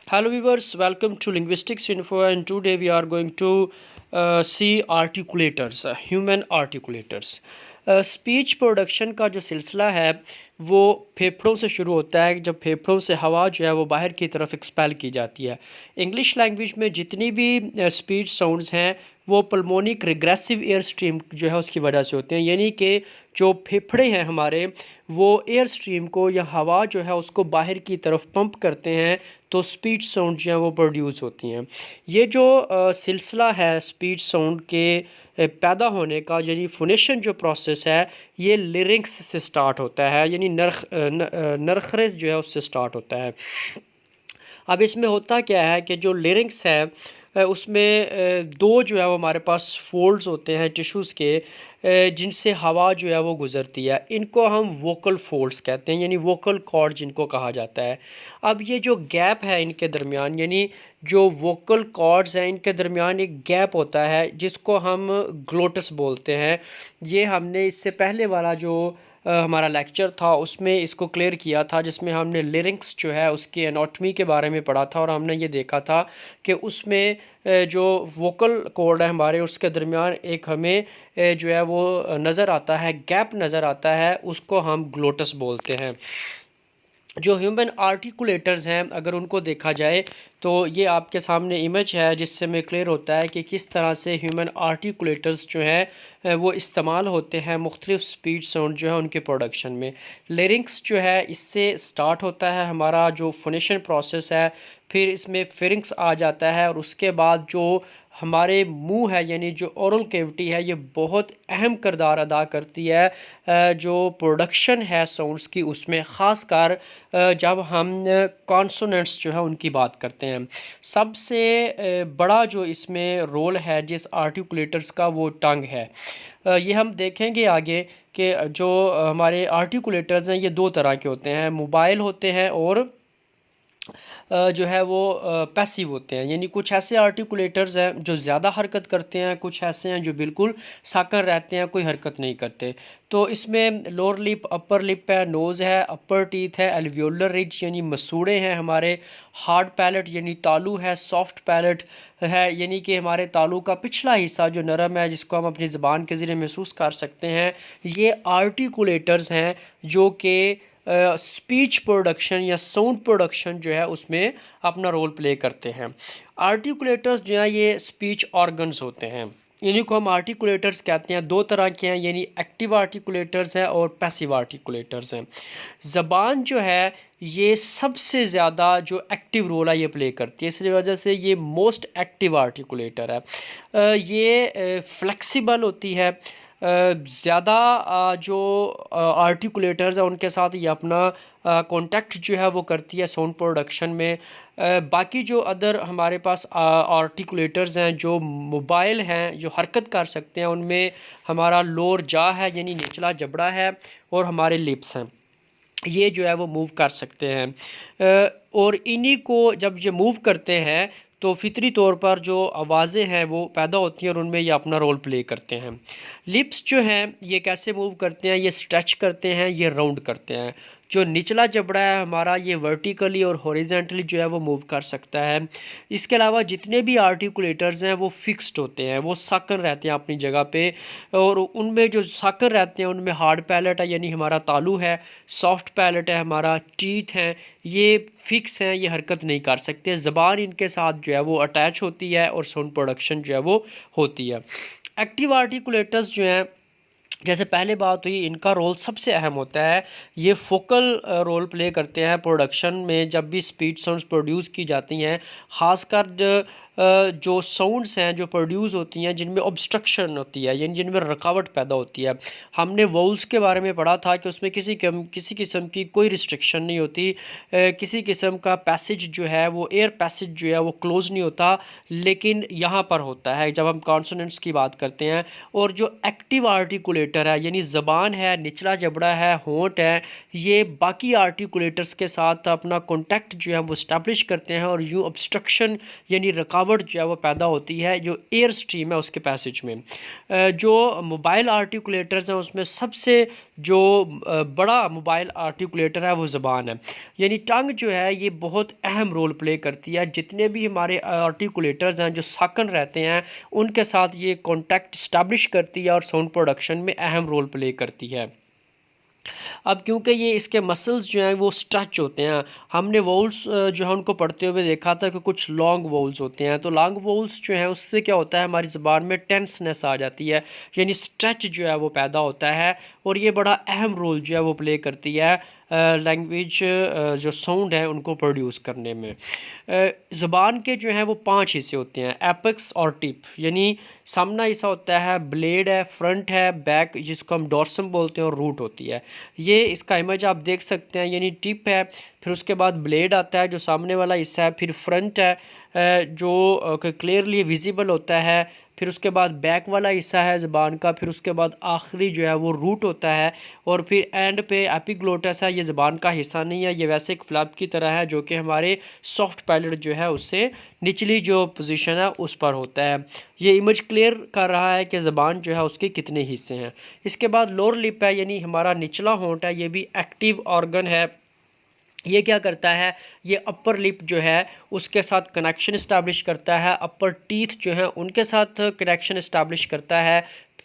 Hello viewers, welcome to Linguistics Info, and today we are going to see articulators, human articulators. Speech production का जो सिलसिला है वो फेफड़ों से शुरू होता है। जब फेफड़ों से हवा जो है वो बाहर की तरफ एक्सपेल की जाती है। इंग्लिश लैंग्वेज में जितनी भी स्पीच साउंड्स हैं वो पल्मोनिक रिग्रेसिव एयर स्ट्रीम जो है उसकी वजह से होते हैं, यानी कि जो फेफड़े हैं हमारे वो एयर स्ट्रीम को या हवा जो है उसको बाहर की तरफ पंप करते हैं, तो स्पीच साउंड जो है वो प्रोड्यूस होती हैं। ये जो सिलसिला है स्पीच साउंड के पैदा होने का, यानी फोनेशन जो प्रोसेस है ये लिरिंक्स से स्टार्ट होता है, यानी नरखरेज जो है उससे स्टार्ट होता है। अब इसमें होता क्या है कि जो लिरिंक्स है उसमें दो जो है वो हमारे पास फोल्ड्स होते हैं टिश्यूज़ के, जिनसे हवा जो है वो गुज़रती है। इनको हम वोकल फोल्ड्स कहते हैं, यानी वोकल कॉर्ड जिनको कहा जाता है। अब ये जो गैप है इनके दरमियान, यानी जो वोकल कॉर्ड्स हैं इनके दरमियान एक गैप होता है जिसको हम ग्लोटस बोलते हैं। ये हमने इससे पहले वाला जो हमारा लेक्चर था उसमें इसको क्लियर किया था, जिसमें हमने लिरिंक्स जो है उसकी एनाटॉमी के बारे में पढ़ा था, और हमने ये देखा था कि उसमें जो वोकल कॉर्ड है हमारे उसके दरमियान एक हमें जो है वो नज़र आता है, गैप नज़र आता है, उसको हम ग्लोटस बोलते हैं। जो ह्यूमन आर्टिकुलेटर्स हैं अगर उनको देखा जाए तो ये आपके सामने इमेज है जिससे हमें क्लियर होता है कि किस तरह से ह्यूमन आर्टिकुलेटर्स जो हैं वो इस्तेमाल होते हैं मुख्तलिफ स्पीच साउंड जो है उनके प्रोडक्शन में। लिरिंक्स जो है इससे स्टार्ट होता है हमारा जो फोनेशन प्रोसेस है, फिर इसमें फिरिंक्स आ जाता है, और उसके बाद जो हमारे मुंह है यानी जो ओरल कैविटी है ये बहुत अहम किरदार अदा करती है जो प्रोडक्शन है साउंड्स की उसमें, ख़ासकर जब हम कॉन्सोनेंट्स जो है उनकी बात करते हैं। सबसे बड़ा जो इसमें रोल है जिस आर्टिकुलेटर्स का वो टंग है। ये हम देखेंगे आगे कि जो हमारे आर्टिकुलेटर्स हैं ये दो तरह के होते हैं, मोबाइल होते हैं और जो है वो पैसिव होते हैं। यानी कुछ ऐसे आर्टिकुलेटर्स हैं जो ज़्यादा हरकत करते हैं, कुछ ऐसे हैं जो बिल्कुल साकर रहते हैं, कोई हरकत नहीं करते। तो इसमें लोअर लिप, अपर लिप है, नोज़ है, अपर टीथ है, एल्वियोलर रिज यानी मसूड़े हैं हमारे, हार्ड पैलेट यानी तालू है, सॉफ्ट पैलेट है यानी कि हमारे तालू का पिछला हिस्सा जो नरम है जिसको हम अपनी ज़बान के ज़रिए महसूस कर सकते हैं। ये आर्टिकुलेटर्स हैं जो कि स्पीच प्रोडक्शन या साउंड प्रोडक्शन जो है उसमें अपना रोल प्ले करते हैं। आर्टिकुलेटर्स जो हैं ये स्पीच ऑर्गन्स होते हैं, इन्हीं को हम आर्टिकुलेटर्स कहते हैं। दो तरह के हैं, यानी एक्टिव आर्टिकुलेटर्स हैं और पैसिव आर्टिकुलेटर्स हैं। ज़बान जो है ये सबसे ज़्यादा जो एक्टिव रोल है ये प्ले करती है, इसलिए वजह से ये मोस्ट एक्टिव आर्टिकुलेटर है। ये फ्लेक्सिबल होती है। ज़्यादा जो आर्टिकुलेटर्स हैं उनके साथ ये अपना कांटेक्ट जो है वो करती है साउंड प्रोडक्शन में। बाकी जो अदर हमारे पास आर्टिकुलेटर्स हैं जो मोबाइल हैं, जो हरकत कर सकते हैं, उनमें हमारा लोअर जा है यानी निचला जबड़ा है, और हमारे लिप्स हैं, ये जो है वो मूव कर सकते हैं। और इन्हीं को जब ये मूव करते हैं तो फितरी तौर पर जो आवाज़ें हैं वो पैदा होती हैं और उनमें ये अपना रोल प्ले करते हैं। लिप्स जो हैं ये कैसे मूव करते हैं, ये स्ट्रेच करते हैं, ये राउंड करते हैं। जो निचला जबड़ा है हमारा ये वर्टिकली और हॉरिजॉन्टली जो है वो मूव कर सकता है। इसके अलावा जितने भी आर्टिकुलेटर्स हैं वो फिक्स्ड होते हैं, वो साकर रहते हैं अपनी जगह पे, और उनमें जो साकर रहते हैं उनमें हार्ड पैलेट है यानी हमारा तालू है, सॉफ्ट पैलेट है हमारा, टीथ हैं, ये फिक्स हैं, ये हरकत नहीं कर सकते। ज़बान इनके साथ जो है वो अटैच होती है और साउंड प्रोडक्शन जो है वो होती है। एक्टिव आर्टिकुलेटर्स जो हैं जैसे पहले बात हुई, इनका रोल सबसे अहम होता है, ये फोकल रोल प्ले करते हैं प्रोडक्शन में। जब भी स्पीच साउंड्स प्रोड्यूस की जाती हैं, ख़ासकर जो साउंड्स हैं जो प्रोड्यूस होती हैं जिनमें ऑब्स्ट्रक्शन होती है यानी जिनमें रुकावट पैदा होती है। हमने वोल्स के बारे में पढ़ा था कि उसमें किसी किस्म की कोई रिस्ट्रिक्शन नहीं होती, किसी किस्म का पैसेज जो है वो एयर पैसेज जो है वो क्लोज नहीं होता, लेकिन यहाँ पर होता है जब हम कॉन्सोनेंट्स की बात करते हैं। और जो एक्टिव आर्टिकुलेटर है यानी ज़बान है, निचला जबड़ा है, होंठ है, ये बाकी आर्टिकुलेटर्स के साथ अपना कॉन्टैक्ट जो है वो इस्टेब्लिश करते हैं और यूँ ऑब्स्ट्रक्शन यानी रुकावट रुकावट जो है वो पैदा होती है जो एयर स्ट्रीम है उसके पैसेज में। जो मोबाइल आर्टिकुलेटर्स हैं उसमें सबसे जो बड़ा मोबाइल आर्टिकुलेटर है वो ज़बान है, यानी टंग जो है ये बहुत अहम रोल प्ले करती है। जितने भी हमारे आर्टिकुलेटर्स हैं जो साकन रहते हैं उनके साथ ये कॉन्टैक्ट इस्टेब्लिश करती है और साउंड प्रोडक्शन में अहम रोल प्ले करती है। अब क्योंकि ये इसके मसल्स जो हैं वो स्ट्रेच होते हैं, हमने वोल्स जो है उनको पढ़ते हुए देखा था कि कुछ लॉन्ग वोल्स होते हैं, तो लॉन्ग वोल्स जो हैं उससे क्या होता है हमारी ज़बान में टेंसनेस आ जाती है, यानी स्ट्रेच जो है वो पैदा होता है और ये बड़ा अहम रोल जो है वो प्ले करती है लैंग्वेज जो साउंड है उनको प्रोड्यूस करने में। ज़बान के जो हैं वो 5 हिस्से होते हैं, एपेक्स और टिप, यानी सामना हिस्सा होता है, ब्लेड है, फ्रंट है, बैक जिसको हम डॉर्सम बोलते हैं और रूट होती है। ये इसका इमेज आप देख सकते हैं, यानी टिप है, फिर उसके बाद ब्लेड आता है जो सामने वाला हिस्सा है, फिर फ्रंट है जो क्लियरली विजिबल होता है, फिर उसके बाद बैक वाला हिस्सा है ज़बान का, फिर उसके बाद आखिरी जो है वो रूट होता है और फिर एंड पे एपिग्लोटस है। ये ज़बान का हिस्सा नहीं है, ये वैसे एक फ्लैप की तरह है जो कि हमारे सॉफ्ट पैलेट जो है उससे निचली जो पोजीशन है उस पर होता है। ये इमेज क्लियर कर रहा है कि ज़बान जो है उसके कितने हिस्से हैं। इसके बाद लोअर लिप है, यानी हमारा निचला होंठ है, ये भी एक्टिव ऑर्गन है। ये क्या करता है, ये अपर लिप जो है उसके साथ कनेक्शन इस्टेब्लिश करता है, अपर टीथ जो हैं उनके साथ कनेक्शन इस्टेब्लिश करता है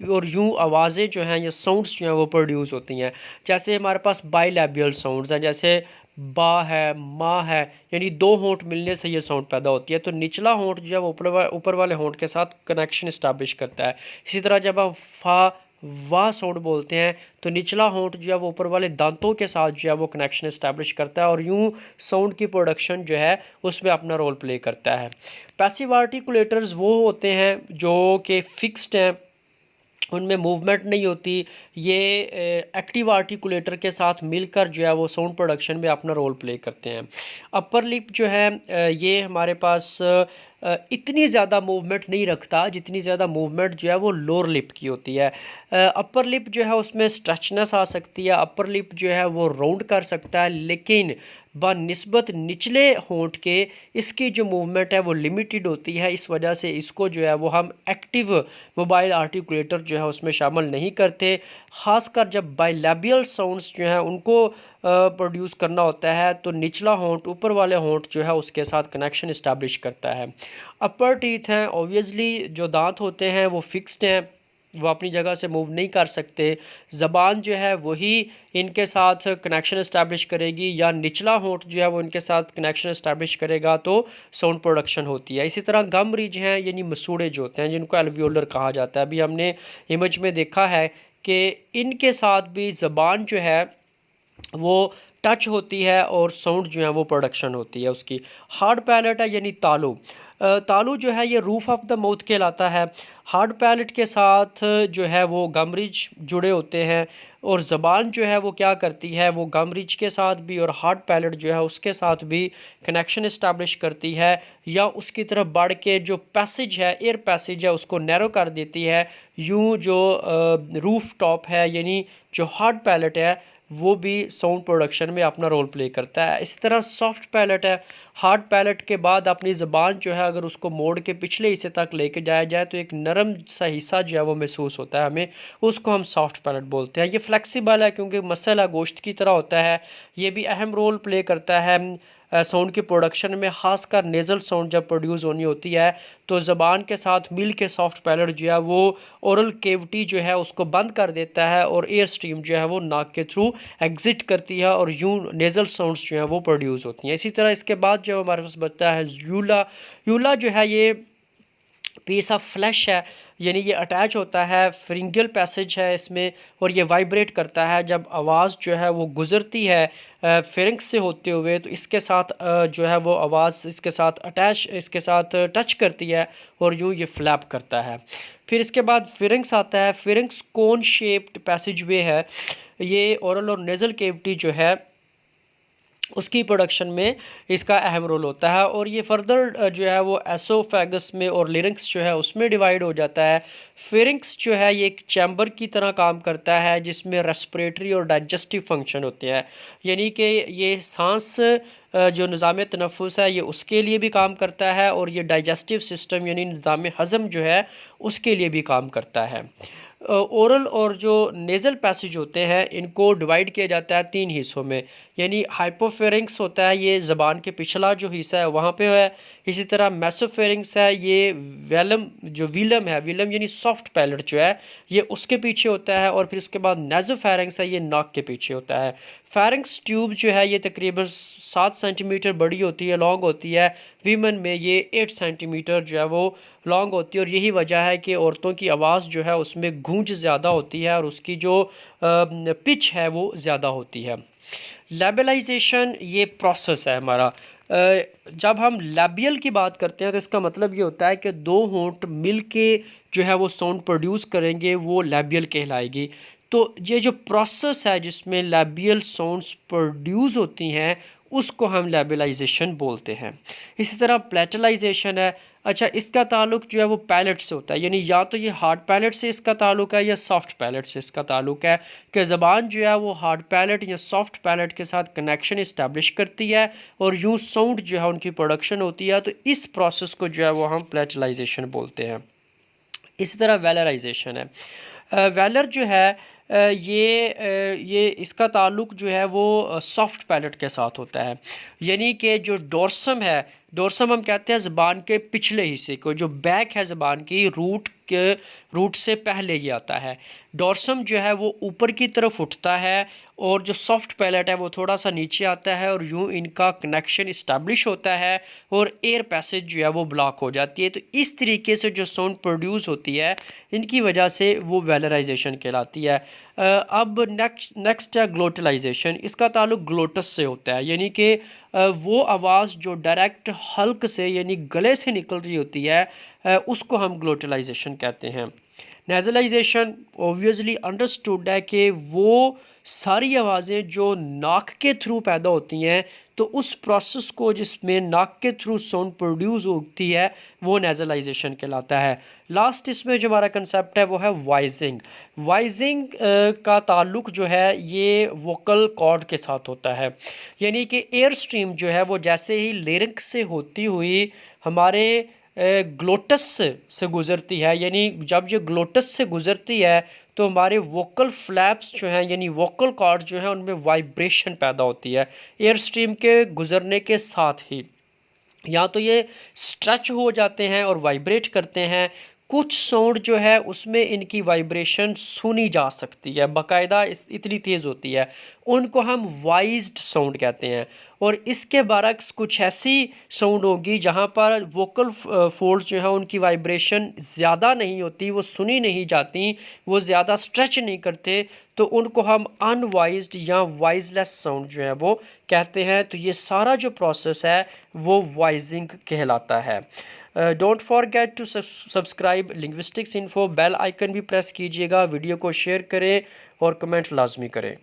और यूं आवाज़ें जो हैं ये साउंड्स जो हैं वो प्रोड्यूस होती हैं। जैसे हमारे पास बाइलैबियल साउंड्स हैं, जैसे बा है, माँ है, यानी दो होंठ मिलने से ये साउंड पैदा होती है। तो निचला होंठ जो है वो ऊपर वाले होंठ के साथ कनेक्शन इस्टेब्लिश करता है। इसी तरह जब हम फा वाह साउंड बोलते हैं तो निचला होंठ जो है वो ऊपर वाले दांतों के साथ जो है वो कनेक्शन इस्टेब्लिश करता है और यूं साउंड की प्रोडक्शन जो है उसमें अपना रोल प्ले करता है। पैसिव आर्टिकुलेटर्स वो होते हैं जो कि फिक्स्ड हैं, उनमें मूवमेंट नहीं होती। ये एक्टिव आर्टिकुलेटर के साथ मिलकर जो है वो साउंड प्रोडक्शन में अपना रोल प्ले करते हैं। अपर लिप जो है ये हमारे पास इतनी ज़्यादा मूवमेंट नहीं रखता जितनी ज़्यादा मूवमेंट जो है वो लोअर लिप की होती है। अपर लिप जो है उसमें स्ट्रेचनेस आ सकती है, अपर लिप जो है वो राउंड कर सकता है, लेकिन बनिस्बत निचले होंठ के इसकी जो मूवमेंट है वो लिमिटेड होती है। इस वजह से इसको जो है वो हम एक्टिव मोबाइल आर्टिकुलेटर जो है उसमें शामिल नहीं करते। ख़ासकर जब बाइलैबियल साउंड्स जो हैं उनको प्रोड्यूस करना होता है तो निचला होंठ ऊपर वाले होंठ जो है उसके साथ कनेक्शन इस्टेब्लिश करता है। अपर टीथ हैं, ऑब्वियसली जो दांत होते हैं वो फिक्स्ड हैं, वो अपनी जगह से मूव नहीं कर सकते। ज़बान जो है वही इनके साथ कनेक्शन इस्टेब्लिश करेगी या निचला होंठ जो है वो इनके साथ कनेक्शन इस्टेब्लिश करेगा तो साउंड प्रोडक्शन होती है। इसी तरह गम रिज हैं, यानी मसूड़े जो होते हैं जिनको एल्वियोलर कहा जाता है। अभी हमने इमेज में देखा है कि इनके साथ भी ज़बान जो है वो टच होती है और साउंड जो है वो प्रोडक्शन होती है उसकी। हार्ड पैलेट है, यानी तालू। तालू जो है ये रूफ ऑफ द माउथ कहलाता है। हार्ड पैलेट के साथ जो है वो गमरिज जुड़े होते हैं और ज़बान जो है वो क्या करती है, वो गमरिज के साथ भी और हार्ड पैलेट जो है उसके साथ भी कनेक्शन इस्टेब्लिश करती है या उसकी तरफ बढ़ के जो पैसेज है, एयर पैसेज है, उसको नैरो कर देती है। यूं जो रूफ टॉप है, यानी जो हार्ड पैलेट है वो भी साउंड प्रोडक्शन में अपना रोल प्ले करता है। इस तरह सॉफ्ट पैलेट है, हार्ड पैलेट के बाद अपनी ज़बान जो है अगर उसको मोड़ के पिछले हिस्से तक लेके जाया जाए तो एक नरम सा हिस्सा जो है वो महसूस होता है हमें, उसको हम सॉफ्ट पैलेट बोलते हैं। ये फ्लेक्सिबल है क्योंकि मसल है, गोश्त की तरह होता है। ये भी अहम रोल प्ले करता है साउंड की प्रोडक्शन में, ख़ासकर नेज़ल साउंड जब प्रोड्यूस होनी होती है तो ज़बान के साथ मिल के सॉफ्ट पैलेट जो है वो ओरल केविटी जो है उसको बंद कर देता है और एयर स्ट्रीम जो है वो नाक के थ्रू एग्जिट करती है और यूं नेज़ल साउंड्स जो हैं वो प्रोड्यूस होती हैं। इसी तरह इसके बाद जो हमारे पास बचता है यूला। यूला जो है ये पीस ऑफ फ्लैश है, यानी ये अटैच होता है, फ्रिंगल पैसेज है इसमें और ये वाइब्रेट करता है जब आवाज़ जो है वो गुज़रती है फेरिंक्स से होते हुए, तो इसके साथ जो है वो आवाज़ इसके साथ अटैच, इसके साथ टच करती है और यूँ ये फ्लैप करता है। फिर इसके बाद फिरिंक्स आता है। फिरिंक्स कोन शेप्ड पैसेज वे है, ये ओरल और नेज़ल केविटी जो है उसकी प्रोडक्शन में इसका अहम रोल होता है। और ये फर्दर जो है वो एसोफेगस में और लिरिंक्स जो है उसमें डिवाइड हो जाता है। फेरिंक्स जो है ये एक चैम्बर की तरह काम करता है जिसमें रेस्पिरेटरी और डाइजेस्टिव फंक्शन होते हैं, यानी कि ये सांस जो निज़ाम तनफ़ुस है ये उसके लिए भी काम करता है, और ये डाइजेस्टिव सिस्टम यानी निज़ाम हज़म जो है उसके लिए भी काम करता है। ओरल और जो नेज़ल पैसेज होते हैं इनको डिवाइड किया जाता है तीन हिस्सों में, यानी हाइपोफेरिंक्स होता है ये ज़बान के पिछला जो हिस्सा है वहाँ पे है। इसी तरह मेसोफेरिंक्स है ये वेलम जो विलम है, विलम यानी सॉफ्ट पैलेट जो है ये उसके पीछे होता है। और फिर उसके बाद नेज़ोफेरिंक्स है ये नाक के पीछे होता है। फेरिंक्स ट्यूब जो है ये तकरीबन 7 सेंटीमीटर बड़ी होती है, लॉन्ग होती है। वीमेन में ये 8 सेंटीमीटर जो है वो लॉन्ग होती है, और यही वजह है कि औरतों की आवाज़ जो है उसमें गूंज ज़्यादा होती है और उसकी जो पिच है वो ज़्यादा होती है। लेबलाइजेशन ये प्रोसेस है हमारा। जब हम लैबियल की बात करते हैं तो इसका मतलब ये होता है कि दो होंठ मिल के जो है वो साउंड प्रोड्यूस करेंगे, वो लैबियल कहलाएगी। तो ये जो प्रोसेस है जिसमें लैबियल साउंड्स प्रोड्यूस होती हैं उसको हम लेबलाइजेशन बोलते हैं। इसी तरह प्लेटलाइजेशन है। अच्छा, इसका ताल्लुक जो है वो पैलेट से होता है, यानी या तो ये हार्ड पैलेट से इसका ताल्लुक है या सॉफ्ट पैलेट से इसका ताल्लुक है, कि ज़बान जो है वो हार्ड पैलेट या सॉफ्ट पैलेट के साथ कनेक्शन इस्टेब्लिश करती है और यूँ साउंड जो है उनकी प्रोडक्शन होती है। तो इस प्रोसेस को जो है वो हम प्लेटलाइजेशन बोलते हैं। इसी तरह वेलराइजेशन है। वेलर जो है ये इसका ताल्लुक जो है वो सॉफ्ट पैलेट के साथ होता है, यानी कि जो डोर्सम है, डोर्सम हम कहते हैं ज़बान के पिछले हिस्से को, जो बैक है ज़बान की रूट से पहले ये आता है। डोर्सम जो है वो ऊपर की तरफ उठता है और जो सॉफ्ट पैलेट है वो थोड़ा सा नीचे आता है, और यूँ इनका कनेक्शन इस्टेब्लिश होता है और एयर पैसेज जो है वो ब्लॉक हो जाती है। तो इस तरीके से जो साउंड प्रोड्यूस होती है इनकी वजह से वो वेलराइजेशन कहलाती है। अब नेक्स्ट है ग्लोटलाइजेशन। इसका ताल्लुक ग्लोटस से होता है, यानी कि वो आवाज़ जो डायरेक्ट हल्क से यानी गले से निकल रही होती है उसको हम ग्लोटलाइजेशन कहते हैं। नेज़लाइजेशन ऑब्वियसली अंडरस्टूड है कि वो सारी आवाज़ें जो नाक के थ्रू पैदा होती हैं, तो उस प्रोसेस को जिसमें नाक के थ्रू साउंड प्रोड्यूस होती है वो नेज़लाइजेशन कहलाता है। लास्ट इसमें जो हमारा कंसेप्ट है वो है वॉइसिंग। वॉइसिंग का ताल्लुक जो है ये वोकल कॉर्ड के साथ होता है, यानी कि एयर स्ट्रीम जो है वो जैसे ही लिरिक्स से होती हुई हमारे ग्लोटस से गुज़रती है, यानी जब ये ग्लोटस से गुज़रती है तो हमारे वोकल फ्लैप्स जो हैं यानी वोकल कॉर्ड जो है उनमें वाइब्रेशन पैदा होती है एयर स्ट्रीम के गुज़रने के साथ ही। या तो ये स्ट्रेच हो जाते हैं और वाइब्रेट करते हैं, कुछ साउंड जो है उसमें इनकी वाइब्रेशन सुनी जा सकती है, बाकायदा इतनी तेज़ होती है, उनको हम वॉइस्ड साउंड कहते हैं। और इसके बरक्स कुछ ऐसी साउंड होगी जहाँ पर वोकल फोल्ड्स जो है उनकी वाइब्रेशन ज़्यादा नहीं होती, वो सुनी नहीं जाती, वो ज़्यादा स्ट्रेच नहीं करते, तो उनको हम अनवॉइस्ड या वॉइसलेस साउंड जो है वो कहते हैं। तो ये सारा जो प्रोसेस है वो वॉइसिंग कहलाता है। Don't forget to subscribe linguistics info, bell icon भी प्रेस कीजिएगा, वीडियो को शेयर करें और कमेंट लाजमी करें।